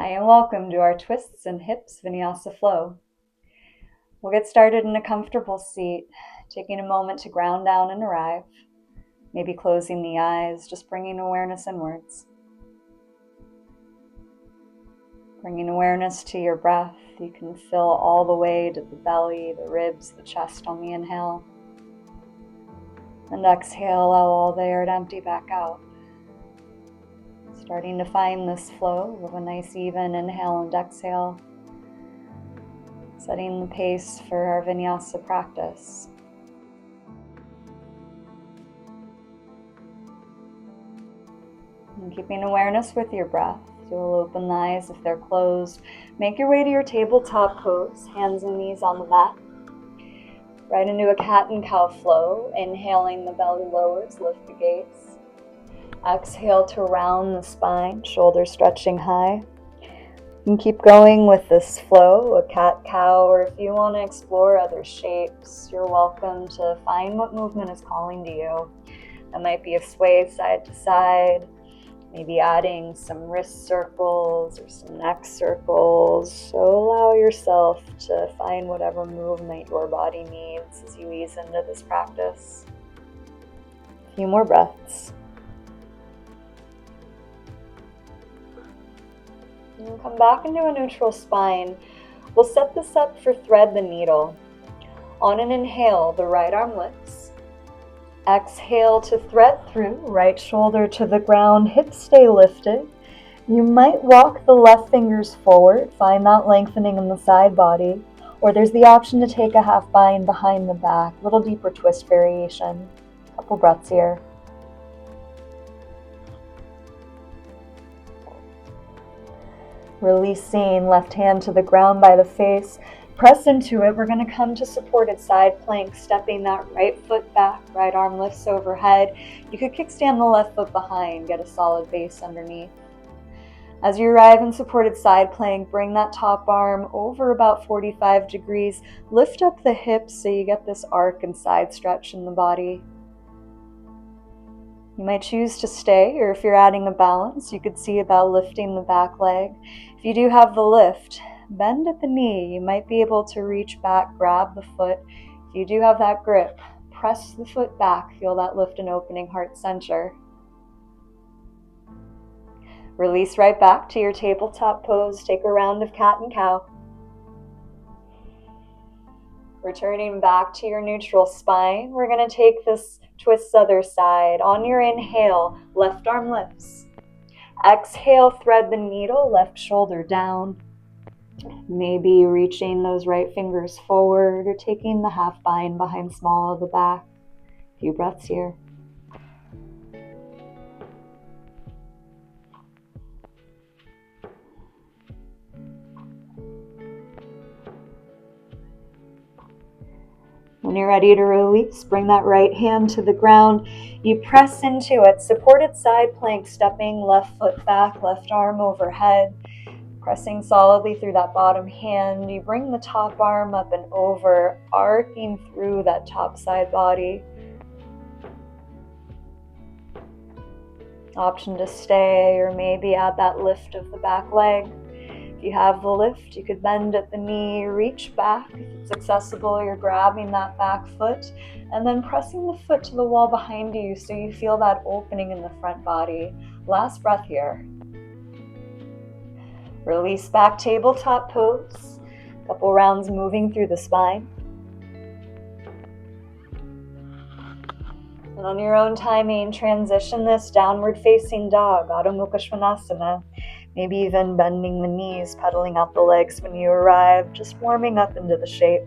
Hi and welcome to our Twists and Hips Vinyasa flow. We'll get started in a comfortable seat, taking a moment to ground down and arrive, maybe closing the eyes, just bringing awareness inwards. Bringing awareness to your breath. You can fill all the way to the belly, the ribs, the chest on the inhale. And exhale, allow all the air to empty back out. Starting to find this flow of a nice even inhale and exhale. Setting the pace for our Vinyasa practice. And keeping awareness with your breath. You'll open the eyes if they're closed. Make your way to your tabletop pose, hands and knees on the mat. Right into a cat and cow flow. Inhaling, the belly lowers, lift the gaze. Exhale to round the spine, shoulders stretching high. You can keep going with this flow, a cat-cow, or if you want to explore other shapes, you're welcome to find what movement is calling to you. That might be a sway side to side, maybe adding some wrist circles or some neck circles. So allow yourself to find whatever movement your body needs as you ease into this practice. A few more breaths. And come back into a neutral spine. We'll set this up for thread the needle. On an inhale, the right arm lifts. Exhale to thread through, right shoulder to the ground, hips stay lifted. You might walk the left fingers forward, find that lengthening in the side body, or there's the option to take a half bind behind the back, little deeper twist variation. Couple breaths here. Releasing left hand to the ground by the face. Press into it. We're going to come to supported side plank, stepping that right foot back, right arm lifts overhead. You could kickstand the left foot behind, get a solid base underneath. As you arrive in supported side plank, bring that top arm over about 45 degrees. Lift up the hips so you get this arc and side stretch in the body. You might choose to stay, or if you're adding a balance, you could see about lifting the back leg. If you do have the lift, bend at the knee. You might be able to reach back, grab the foot. If you do have that grip, press the foot back. Feel that lift and opening heart center. Release right back to your tabletop pose. Take a round of cat and cow. Returning back to your neutral spine, we're going to take this twist other side. On your inhale, left arm lifts. Exhale, thread the needle, left shoulder down. Maybe reaching those right fingers forward or taking the half bind behind small of the back. A few breaths here. When you're ready to release, bring that right hand to the ground. You press into it, supported side plank, stepping left foot back, left arm overhead, pressing solidly through that bottom hand. You bring the top arm up and over, arcing through that top side body. Option to stay or maybe add that lift of the back leg. If you have the lift, you could bend at the knee, reach back. If it's accessible, you're grabbing that back foot and then pressing the foot to the wall behind you so you feel that opening in the front body. Last breath here. Release back, tabletop pose. Couple rounds moving through the spine. And on your own timing, transition this downward facing dog, Adho Mukha Svanasana. Maybe even bending the knees, pedaling out the legs when you arrive, just warming up into the shape.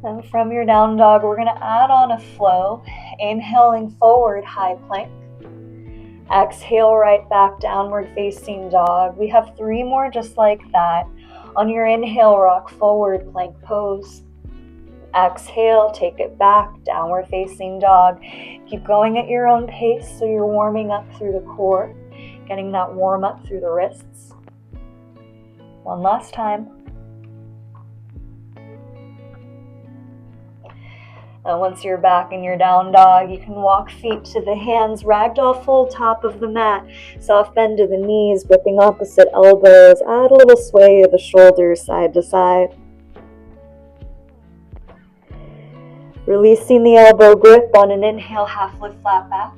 And from your down dog, we're going to add on a flow, inhaling forward, high plank. Exhale right back, downward facing dog. We have 3 more just like that. On your inhale, rock forward, plank pose. Exhale, take it back, downward facing dog. Keep going at your own pace so you're warming up through the core, getting that warm up through the wrists. One last time. And once you're back in your down dog, you can walk feet to the hands, ragdoll full top of the mat, soft bend to the knees, gripping opposite elbows, add a little sway of the shoulders side to side. Releasing the elbow grip on an inhale, half lift, flat back.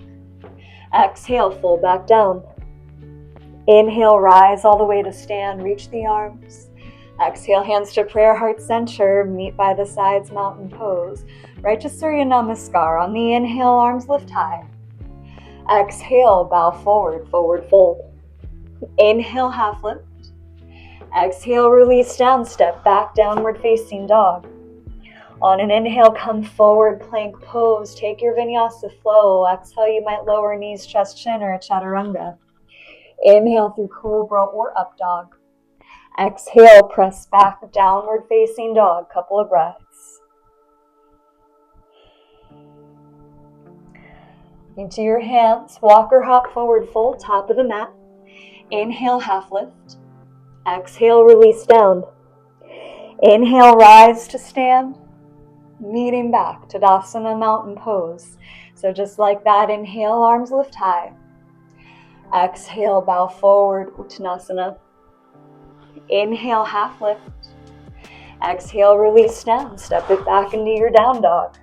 Exhale, full back down. Inhale, rise all the way to stand, reach the arms. Exhale, hands to prayer, heart center, meet by the sides, mountain pose. Right to Surya Namaskar. On the inhale, arms lift high. Exhale, bow forward, forward fold. Inhale, half lift. Exhale, release down, step back, downward facing dog. On an inhale, come forward, plank pose. Take your vinyasa flow. Exhale, you might lower knees, chest, chin, or a chaturanga. Inhale through cobra or up dog. Exhale, press back, downward facing dog. Couple of breaths. Into your hands, walk or hop forward, fold, top of the mat. Inhale, half lift. Exhale, release down. Inhale, rise to stand. Meeting back, Tadasana, mountain pose. So just like that, inhale, arms lift high. Exhale, bow forward, uttanasana. Inhale, half lift. Exhale, release down, step it back into your down dog.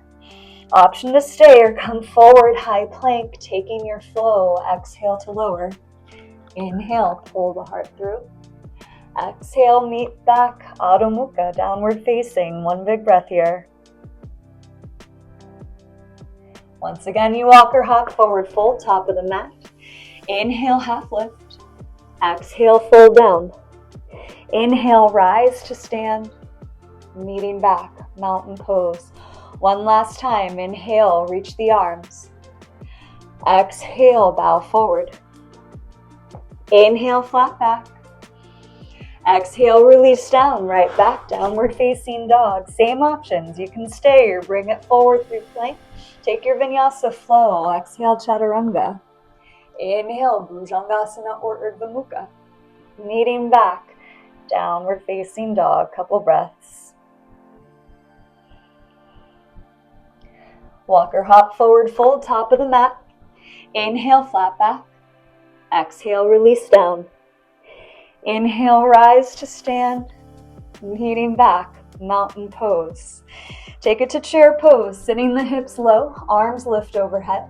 Option to stay or come forward, high plank, taking your flow. Exhale to lower. Inhale, pull the heart through. Exhale, meet back, Adho Mukha, downward facing. One big breath here. Once again, you walk or hop forward, fold, top of the mat. Inhale, half lift. Exhale, fold down. Inhale, rise to stand. Meeting back, mountain pose. One last time, inhale, reach the arms. Exhale, bow forward. Inhale, flat back. Exhale, release down, right back, downward facing dog. Same options, you can stay or bring it forward through plank. Take your vinyasa flow. Exhale, chaturanga. Inhale, bhujangasana or urdhva mukha. Meeting back, downward facing dog. Couple breaths. Walk or hop forward, fold, top of the mat. Inhale, flat back. Exhale, release down. Inhale, rise to stand. Meeting back, mountain pose. Take it to chair pose, sitting the hips low, arms lift overhead.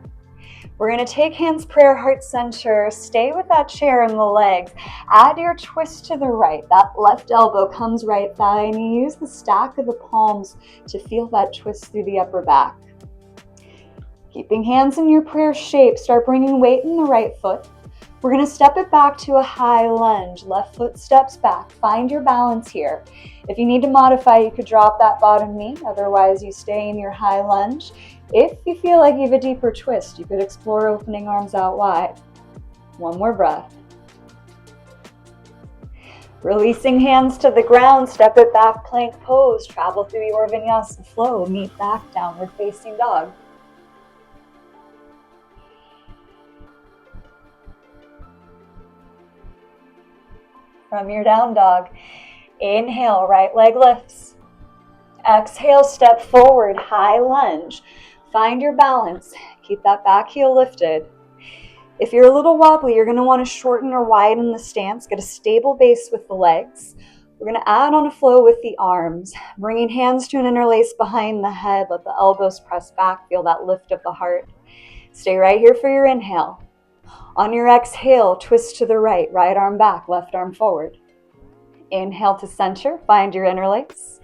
We're going to take hands, prayer, heart center. Stay with that chair and the legs. Add your twist to the right. That left elbow comes right thigh, and you use the stack of the palms to feel that twist through the upper back. Keeping hands in your prayer shape, start bringing weight in the right foot. We're going to step it back to a high lunge. Left foot steps back. Find your balance here. If you need to modify, you could drop that bottom knee. Otherwise, you stay in your high lunge. If you feel like you have a deeper twist, you could explore opening arms out wide. One more breath. Releasing hands to the ground, step it back, plank pose. Travel through your vinyasa flow. Meet back, downward facing dog. From your down dog, inhale, right leg lifts. Exhale, step forward, high lunge. Find your balance. Keep that back heel lifted. If you're a little wobbly, you're going to want to shorten or widen the stance. Get a stable base with the legs. We're going to add on a flow with the arms. Bringing hands to an interlace behind the head. Let the elbows press back. Feel that lift of the heart. Stay right here for your inhale. On your exhale, twist to the right. Right arm back, left arm forward. Inhale to center. Find your interlace.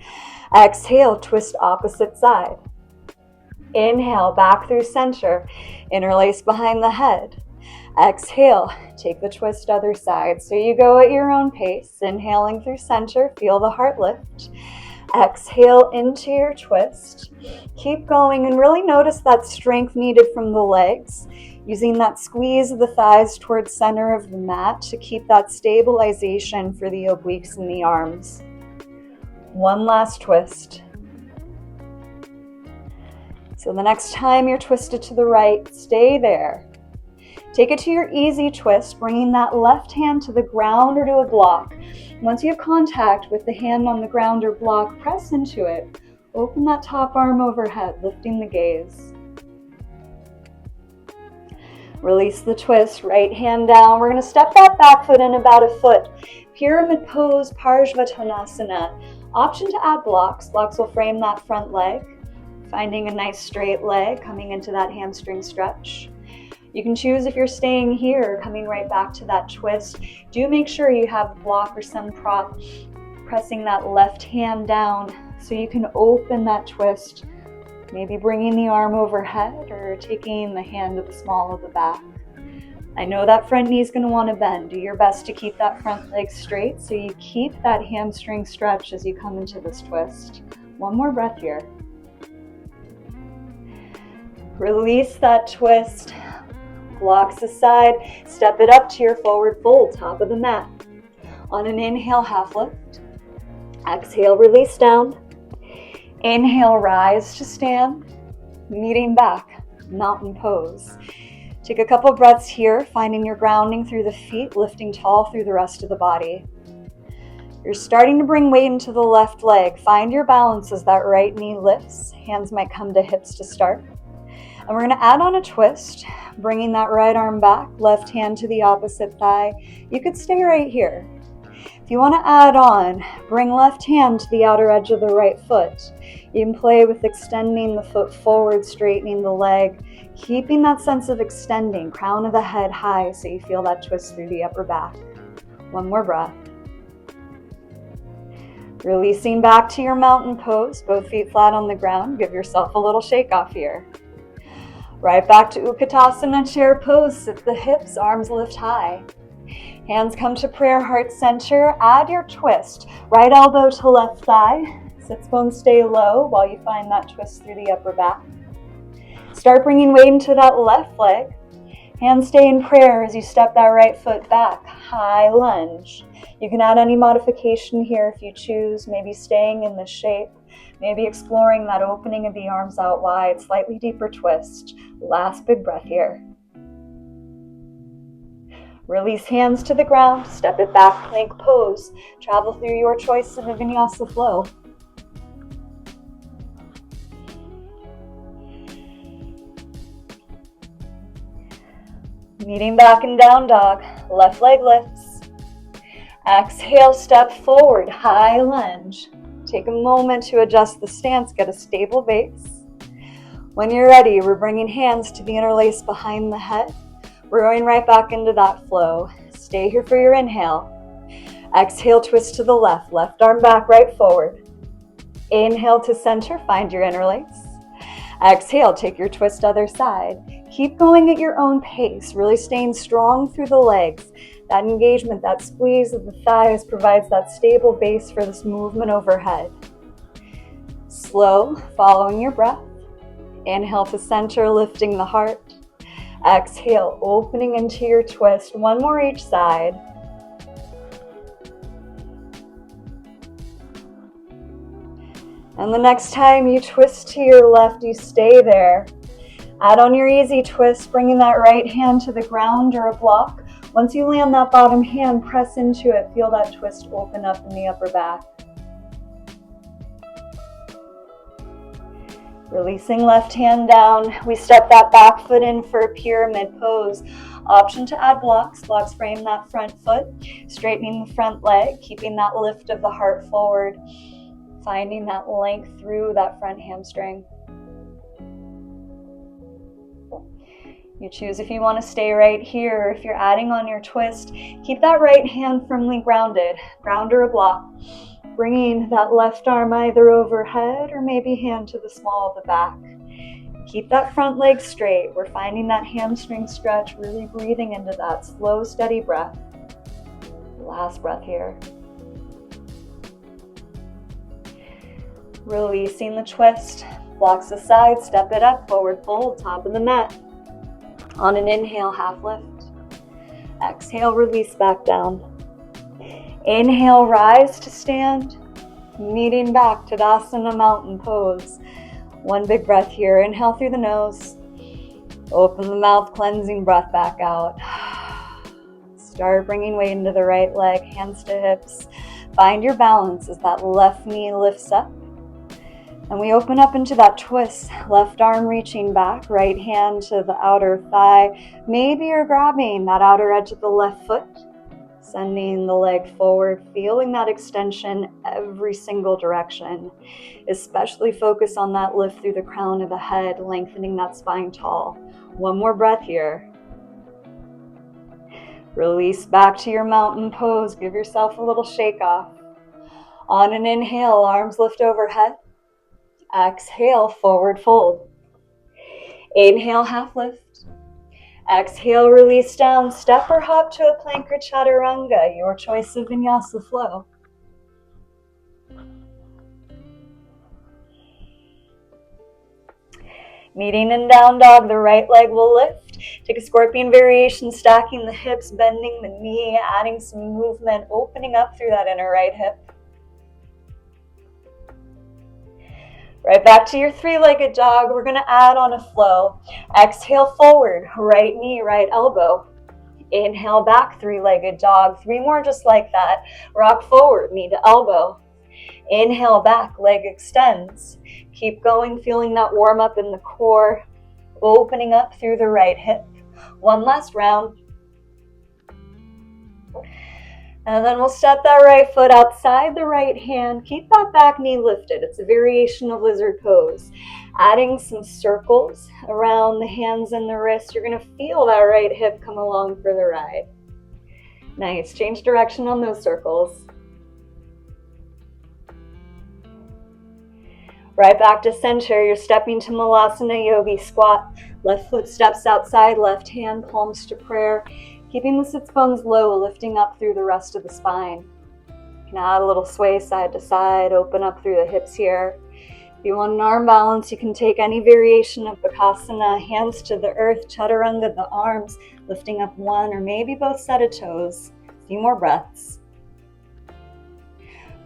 Exhale, twist opposite side. Inhale, back through center. Interlace behind the head. Exhale, take the twist other side. So you go at your own pace. Inhaling through center, feel the heart lift. Exhale into your twist. Keep going and really notice that strength needed from the legs. Using that squeeze of the thighs towards center of the mat to keep that stabilization for the obliques and the arms. One last twist. So the next time you're twisted to the right, stay there. Take it to your easy twist, bringing that left hand to the ground or to a block. Once you have contact with the hand on the ground or block, press into it. Open that top arm overhead, lifting the gaze. Release the twist, right hand down. We're going to step that back foot in about a foot. Pyramid pose, parsvottanasana. Option to add blocks. Blocks will frame that front leg. Finding a nice straight leg, coming into that hamstring stretch. You can choose if you're staying here, coming right back to that twist. Do make sure you have a block or some prop, pressing that left hand down so you can open that twist. Maybe bringing the arm overhead or taking the hand to the small of the back. I know that front knee is going to want to bend. Do your best to keep that front leg straight so you keep that hamstring stretch as you come into this twist. One more breath here. Release that twist. Blocks aside. Step it up to your forward fold, top of the mat. On an inhale, half lift. Exhale, release down. Inhale, rise to stand, meeting back, mountain pose. Take a couple breaths here, finding your grounding through the feet, lifting tall through the rest of the body. You're starting to bring weight into the left leg. Find your balance as that right knee lifts. Hands might come to hips to start. And we're going to add on a twist, bringing that right arm back, left hand to the opposite thigh. You could stay right here. If you want to add on, bring left hand to the outer edge of the right foot. You can play with extending the foot forward, straightening the leg, keeping that sense of extending, crown of the head high so you feel that twist through the upper back. One more breath. Releasing back to your mountain pose, both feet flat on the ground. Give yourself a little shake off here. Right back to utkatasana, chair pose. Sit the hips, arms lift high. Hands come to prayer, heart center. Add your twist. Right elbow to left thigh. Sits bones stay low while you find that twist through the upper back. Start bringing weight into that left leg. Hands stay in prayer as you step that right foot back. High lunge. You can add any modification here if you choose. Maybe staying in the shape. Maybe exploring that opening of the arms out wide. Slightly deeper twist. Last big breath here. Release hands to the ground, step it back, plank pose. Travel through your choice of a Vinyasa flow. Meeting back in down dog, left leg lifts. Exhale, step forward, high lunge. Take a moment to adjust the stance, get a stable base. When you're ready, we're bringing hands to the interlace behind the head. We're going right back into that flow. Stay here for your inhale. Exhale, twist to the left. Left arm back, right forward. Inhale to center, find your interlace. Exhale, take your twist other side. Keep going at your own pace, really staying strong through the legs. That engagement, that squeeze of the thighs provides that stable base for this movement overhead. Slow, following your breath. Inhale to center, lifting the heart. Exhale, opening into your twist. One more each side. And the next time you twist to your left, you stay there. Add on your easy twist, bringing that right hand to the ground or a block. Once you land that bottom hand, press into it. Feel that twist open up in the upper back. Releasing left hand down, we step that back foot in for a pyramid pose. Option to add blocks. Blocks frame that front foot, straightening the front leg, keeping that lift of the heart forward, finding that length through that front hamstring. You choose if you want to stay right here. If you're adding on your twist, keep that right hand firmly grounded, ground or a block. Bringing that left arm either overhead or maybe hand to the small of the back. Keep that front leg straight. We're finding that hamstring stretch, really breathing into that slow, steady breath. Last breath here. Releasing the twist. Blocks aside, step it up, forward fold, top of the mat. On an inhale, half lift. Exhale, release back down. Inhale, rise to stand, meeting back to Tadasana mountain pose. One big breath here. Inhale through the nose. Open the mouth, cleansing breath back out. Start bringing weight into the right leg, hands to hips. Find your balance as that left knee lifts up. And we open up into that twist, left arm reaching back, right hand to the outer thigh. Maybe you're grabbing that outer edge of the left foot, sending the leg forward, feeling that extension every single direction. Especially focus on that lift through the crown of the head, lengthening that spine tall. One more breath here. Release back to your mountain pose. Give yourself a little shake off. On an inhale, arms lift overhead. Exhale, forward fold. Inhale, half lift. Exhale, release down. Step or hop to a plank or chaturanga, your choice of vinyasa flow. Meeting in down dog, the right leg will lift. Take a scorpion variation, stacking the hips, bending the knee, adding some movement, opening up through that inner right hip. Right back to your three-legged dog. We're going to add on a flow. Exhale forward, right knee, right elbow. Inhale back, three-legged dog. 3 more just like that. Rock forward, knee to elbow. Inhale back, leg extends. Keep going, feeling that warm up in the core. Opening up through the right hip. One last round. And then we'll step that right foot outside the right hand. Keep that back knee lifted. It's a variation of lizard pose. Adding some circles around the hands and the wrists. You're going to feel that right hip come along for the ride. Nice. Change direction on those circles. Right back to center. You're stepping to Malasana Yogi squat. Left foot steps outside, left hand palms to prayer. Keeping the sits bones low, lifting up through the rest of the spine. You can add a little sway side to side, open up through the hips here. If you want an arm balance, you can take any variation of Bakasana, hands to the earth, chaturanga, the arms, lifting up one or maybe both set of toes. A few more breaths.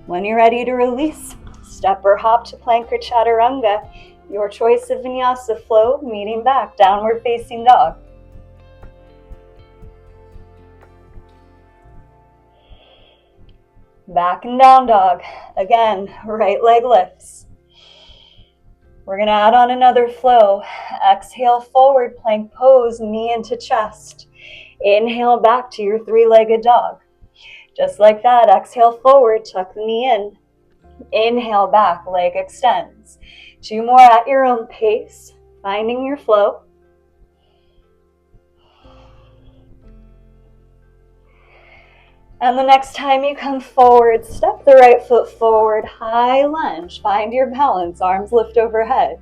When you're ready to release, step or hop to plank or chaturanga, your choice of vinyasa flow, meeting back, downward facing dog. Back and down dog. Again, right leg lifts. We're going to add on another flow. Exhale forward, plank pose, knee into chest. Inhale back to your three-legged dog. Just like that, exhale forward, tuck the knee in. Inhale back, leg extends. 2 more at your own pace, finding your flow. And the next time you come forward, step the right foot forward, high lunge, find your balance, arms lift overhead.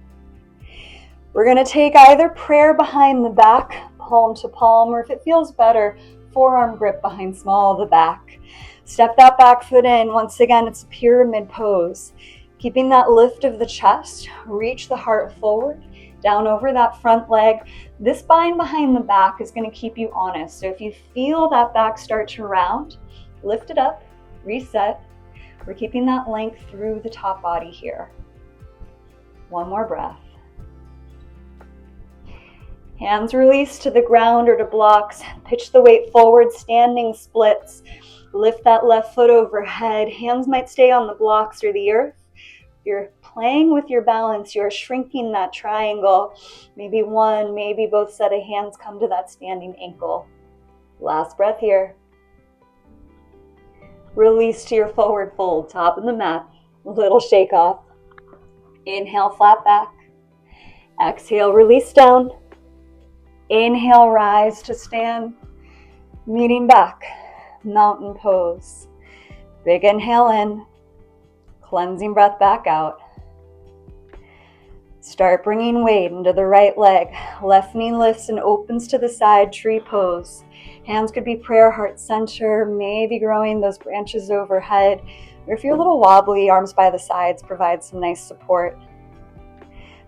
We're going to take either prayer behind the back, palm to palm, or if it feels better, forearm grip behind small of the back. Step that back foot in. Once again, it's a pyramid pose. Keeping that lift of the chest, reach the heart forward, down over that front leg. This spine behind the back is going to keep you honest. So if you feel that back start to round, lift it up, reset. We're keeping that length through the top body here. One more breath. Hands release to the ground or to blocks. Pitch the weight forward, standing splits. Lift that left foot overhead. Hands might stay on the blocks or the earth. You're playing with your balance. You're shrinking that triangle. Maybe one, maybe both set of hands come to that standing ankle. Last breath here. Release to your forward fold, top of the mat. A little shake off. Inhale, flat back. Exhale, release down. Inhale, rise to stand. Meeting back, mountain pose. Big inhale in. Cleansing breath back out. Start bringing weight into the right leg. Left knee lifts and opens to the side, tree pose. Hands could be prayer, heart center, maybe growing those branches overhead. Or if you're a little wobbly, arms by the sides provide some nice support.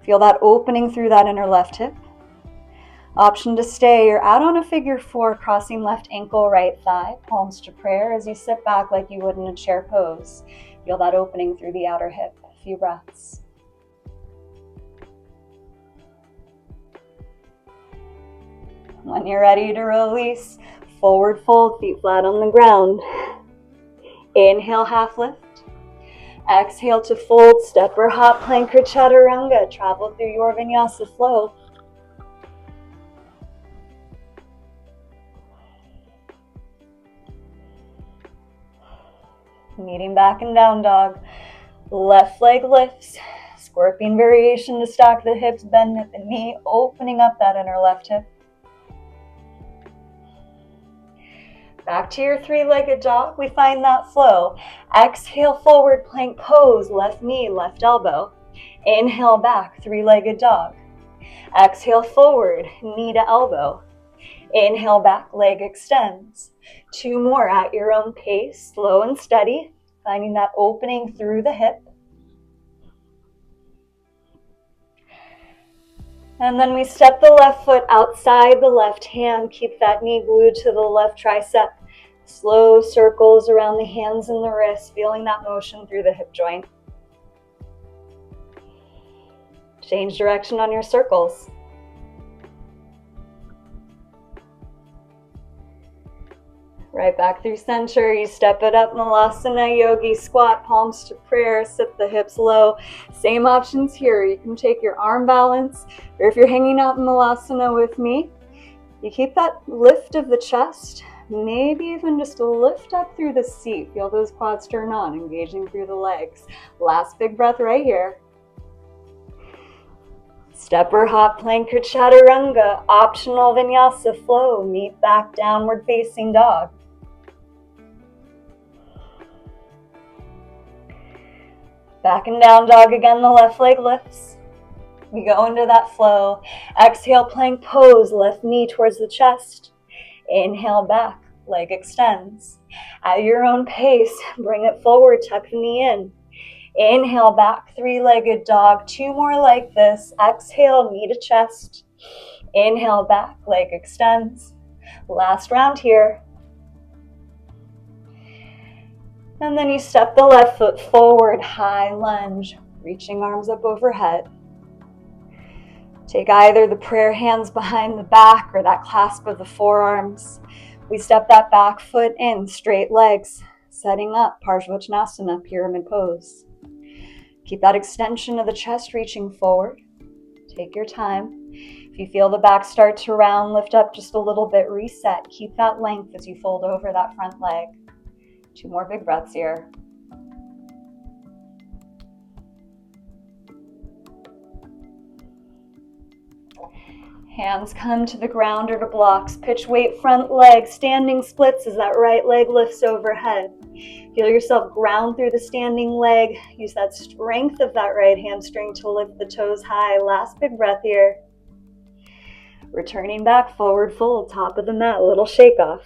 Feel that opening through that inner left hip. Option to stay or out on a figure 4, crossing left ankle, right thigh, palms to prayer as you sit back like you would in a chair pose. Feel that opening through the outer hip. A few breaths. When you're ready to release, forward fold, feet flat on the ground. Inhale, half lift. Exhale to fold, step or hop, plank or chaturanga. Travel through your vinyasa flow. Meeting back in down dog. Left leg lifts. Scorpion variation to stack the hips, bend at the knee, opening up that inner left hip. Back to your three-legged dog. We find that flow. Exhale, forward plank pose, left knee, left elbow. Inhale back, three-legged dog. Exhale forward, knee to elbow. Inhale back, leg extends. 2 more at your own pace, slow and steady, finding that opening through the hip. And then we step the left foot outside the left hand, keep that knee glued to the left tricep. Slow circles around the hands and the wrists, feeling that motion through the hip joint. Change direction on your circles. Right back through center, you step it up, Malasana Yogi, squat, palms to prayer, sit the hips low. Same options here. You can take your arm balance, or if you're hanging out in Malasana with me, you keep that lift of the chest, maybe even just a lift up through the seat. Feel those quads turn on, engaging through the legs. Last big breath right here. Step or hop, plank or chaturanga, optional vinyasa flow, meet back downward facing dog. Back and down dog again, the left leg lifts. We go into that flow. Exhale, plank pose, left knee towards the chest. Inhale back, leg extends. At your own pace, bring it forward, tuck the knee in. Inhale back, three-legged dog. 2 more like this. Exhale, knee to chest. Inhale back, leg extends. Last round here. And then you step the left foot forward, high lunge, reaching arms up overhead. Take either the prayer hands behind the back or that clasp of the forearms. We step that back foot in, straight legs, setting up parsvottanasana, pyramid pose. Keep that extension of the chest reaching forward. Take your time. If you feel the back start to round, lift up just a little bit, reset. Keep that length as you fold over that front leg. 2 more big breaths here. Hands come to the ground or to blocks. Pitch weight front leg, standing splits as that right leg lifts overhead. Feel yourself ground through the standing leg. Use that strength of that right hamstring to lift the toes high. Last big breath here. Returning back, forward fold, top of the mat, little shake off.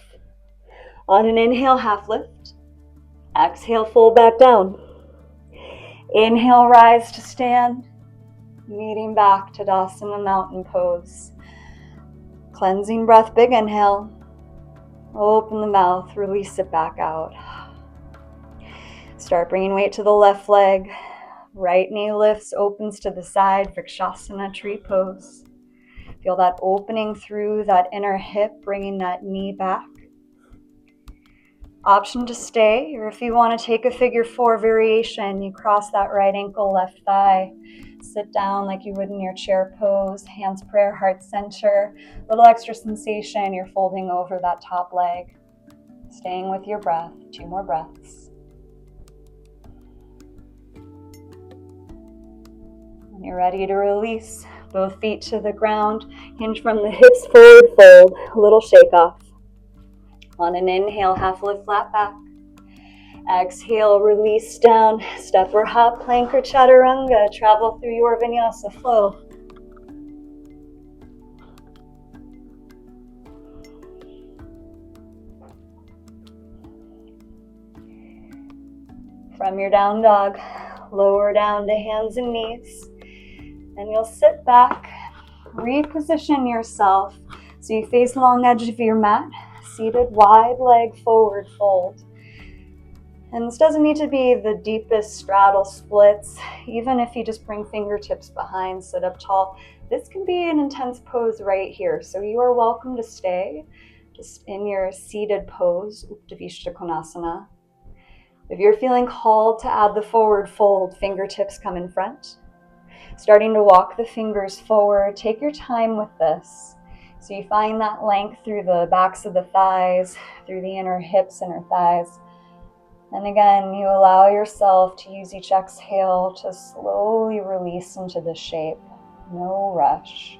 On an inhale, half lift. Exhale, fold back down. Inhale, rise to stand. Meeting back to Tadasana mountain pose. Cleansing breath, big inhale. Open the mouth, release it back out. Start bringing weight to the left leg. Right knee lifts, opens to the side, Vrikshasana tree pose. Feel that opening through that inner hip, bringing that knee back. Option to stay, or if you want to take a figure 4 variation, you cross that right ankle, left thigh. Sit down like you would in your chair pose, hands prayer, heart center. Little extra sensation, you're folding over that top leg. Staying with your breath, 2 more breaths. When you're ready to release, both feet to the ground, hinge from the hips, forward fold, a little shake off. On an inhale, half lift, flat back. Exhale, release down, step or hop, plank or chaturanga. Travel through your vinyasa flow. From your down dog, lower down to hands and knees. And you'll sit back, reposition yourself so you face the long edge of your mat. Seated, wide leg forward fold. And this doesn't need to be the deepest straddle splits. Even if you just bring fingertips behind, sit up tall, this can be an intense pose right here. So you are welcome to stay just in your seated pose, upavistha konasana. If you're feeling called to add the forward fold, fingertips come in front. Starting to walk the fingers forward, take your time with this. So you find that length through the backs of the thighs, through the inner hips, inner thighs. And again, you allow yourself to use each exhale to slowly release into the shape. No rush.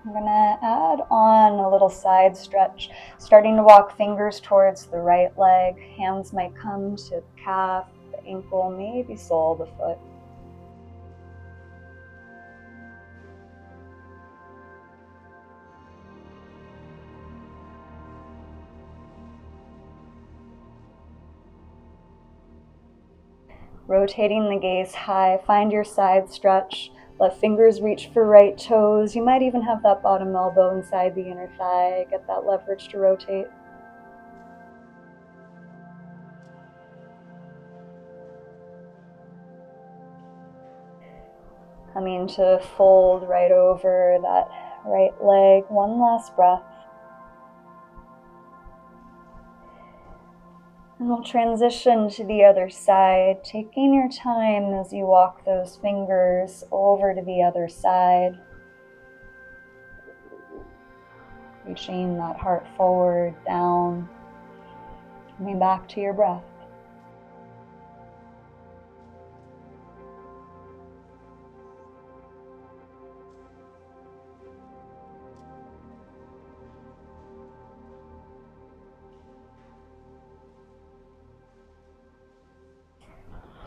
I'm going to add on a little side stretch, starting to walk fingers towards the right leg. Hands might come to the calf, the ankle, maybe sole of the foot. Rotating the gaze high, find your side stretch. Let fingers reach for right toes. You might even have that bottom elbow inside the inner thigh. Get that leverage to rotate. Coming to fold right over that right leg. One last breath. And we'll transition to the other side, taking your time as you walk those fingers over to the other side. Reaching that heart forward, down, coming back to your breath.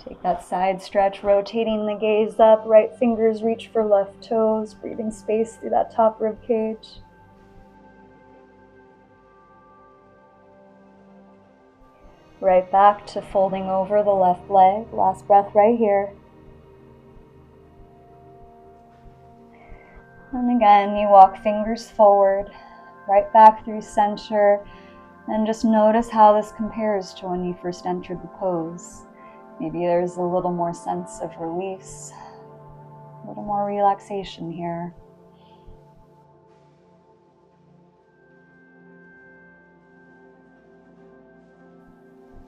Take that side stretch, rotating the gaze up, right fingers reach for left toes, breathing space through that top rib cage. Right back to folding over the left leg. Last breath right here. And again, you walk fingers forward, right back through center, and just notice how this compares to when you first entered the pose. Maybe there's a little more sense of release, a little more relaxation here.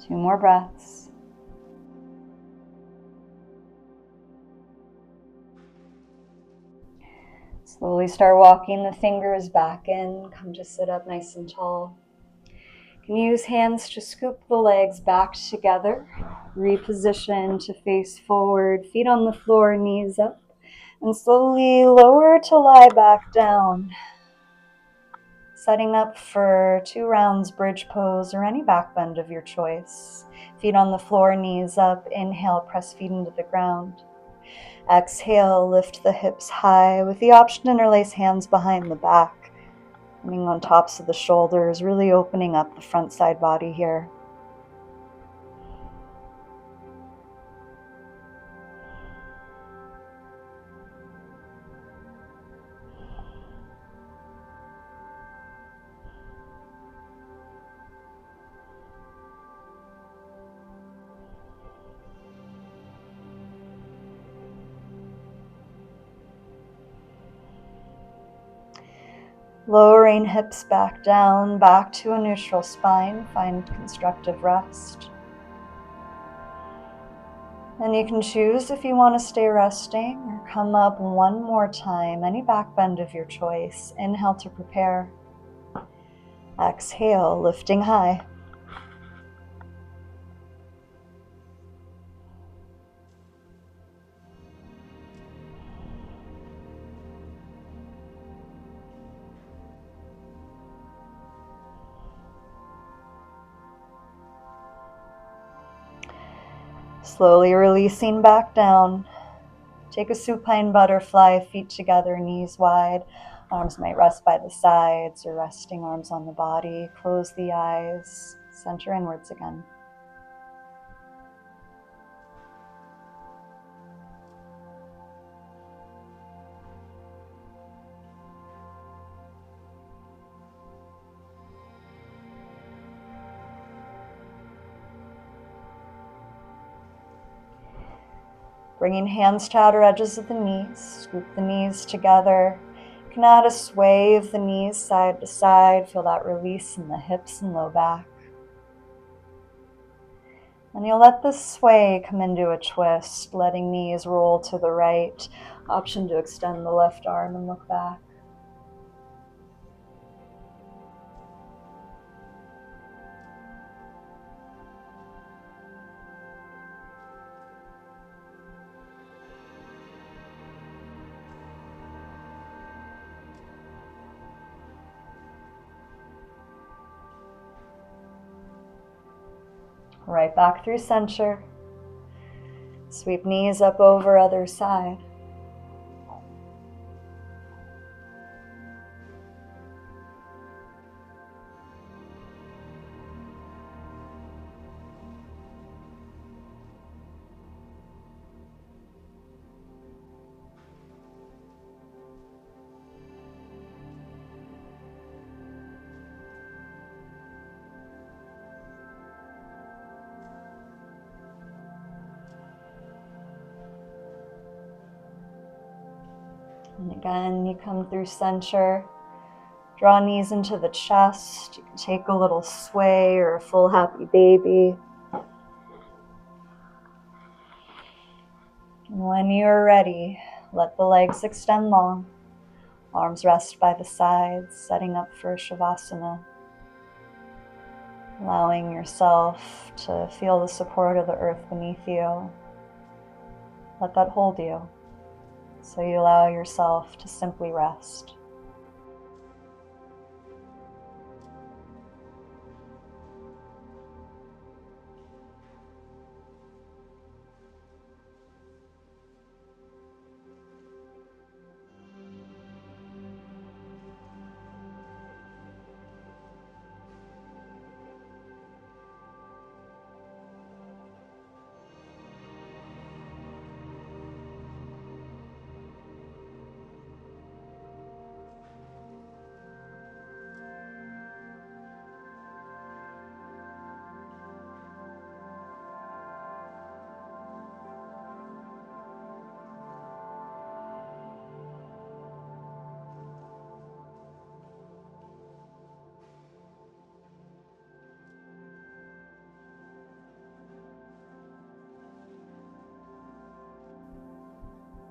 Two more breaths. Slowly start walking the fingers back in. Come to sit up nice and tall. You can use hands to scoop the legs back together. Reposition to face forward, feet on the floor, knees up. And slowly lower to lie back down. Setting up for 2 rounds bridge pose or any back bend of your choice. Feet on the floor, knees up. Inhale, press feet into the ground. Exhale, lift the hips high with the option to interlace hands behind the back. Coming on tops of the shoulders, really opening up the front side body here. Lowering hips back down, back to a neutral spine. Find constructive rest. And you can choose if you want to stay resting or come up one more time, any back bend of your choice. Inhale to prepare. Exhale, lifting high. Slowly releasing back down. Take a supine butterfly, feet together, knees wide. Arms might rest by the sides or resting arms on the body. Close the eyes, center inwards again. Bringing hands to outer edges of the knees, scoop the knees together. You can add a sway of the knees side to side. Feel that release in the hips and low back. And you'll let the sway come into a twist, letting knees roll to the right. Option to extend the left arm and look back. Right back through center. Sweep knees up over other side. And again, you come through center. Draw knees into the chest. You can take a little sway or a full happy baby. And when you're ready, let the legs extend long. Arms rest by the sides, setting up for Shavasana. Allowing yourself to feel the support of the earth beneath you. Let that hold you. So you allow yourself to simply rest.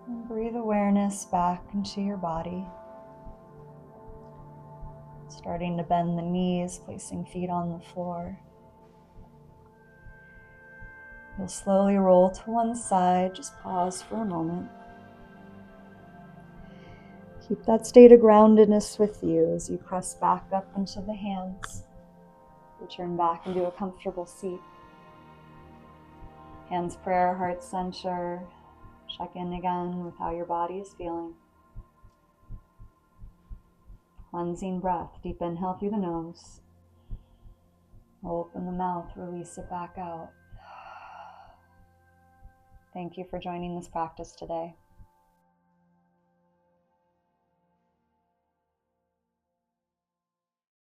And breathe awareness back into your body. Starting to bend the knees, placing feet on the floor. You'll slowly roll to one side. Just pause for a moment. Keep that state of groundedness with you as you press back up into the hands. Return back into a comfortable seat. Hands prayer, heart center. Check in again with how your body is feeling. Cleansing breath. Deep inhale through the nose. Open the mouth, release it back out. Thank you for joining this practice today.